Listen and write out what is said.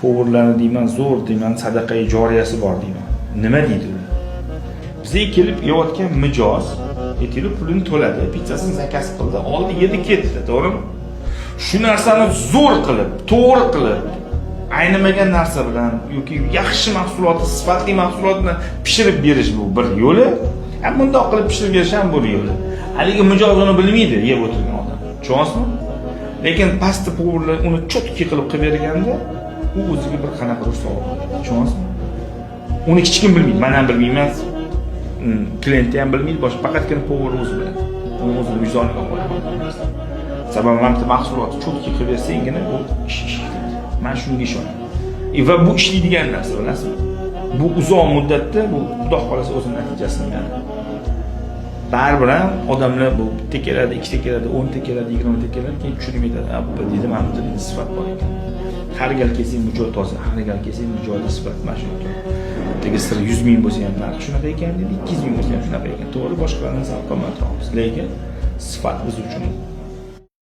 povurlarni deyman, zo'r deyman, sadaqai joriyasi bor deyman. Nima deydi ular? Bizga kelib yeyotgan mijoz, aytaylik pulini to'ladi, pizzasini zakaz qildi, oldi, yedi, ketdi, to'g'rimi? Shu narsani zo'r qilib, to'g'ri qilib, aynimagan narsa bilan yoki yaxshi mahsulotni, sifatli mahsulotni pishirib berish bu bir yo'li. Ham bundoq qilib pishirib berish ham bir yo'li. Haligi mijoz uni bilmaydi, yeb o'tirgan odam. Tushunasizmi? Lekin pastda povurlar uni cho'tki qilib berganda, u o'ziga bir qanaqadir savol. Tushunasizmi? Uni hech kim bilmaydi, men ham bilmayman. Klient ham bilmaydi, boshqa faqatgina povur o'zi biladi. Uni o'zini mizoniga qo'yadi. Sababi mana mahsulotni cho'tki qilib bersangina bu ish ishlaydi. Men shunga ishonaman. Va bu ishlaydigan narsa, bilasizmi? Bu uzoq muddatda bu Xudo xolasa o'z natijasini beradi. Baribir ham odamlar bu bitta keladi, ikkita keladi, 10 ta keladi, 20 ta keladi, keyin tushunib yetadi. Abba deydi, mana bunday sifat bor ekan. Har gal kelsang mijoz toza, har gal kelsang mijozli sifat mana shunaqa. Tegi sir 100 ming bo'lsa ham narxi shunaqa ekan dedi, 200 ming bo'lsa ham shunaqa ekan. To'g'ri, boshqalarning sal qimmatroq, lekin sifat biz uchun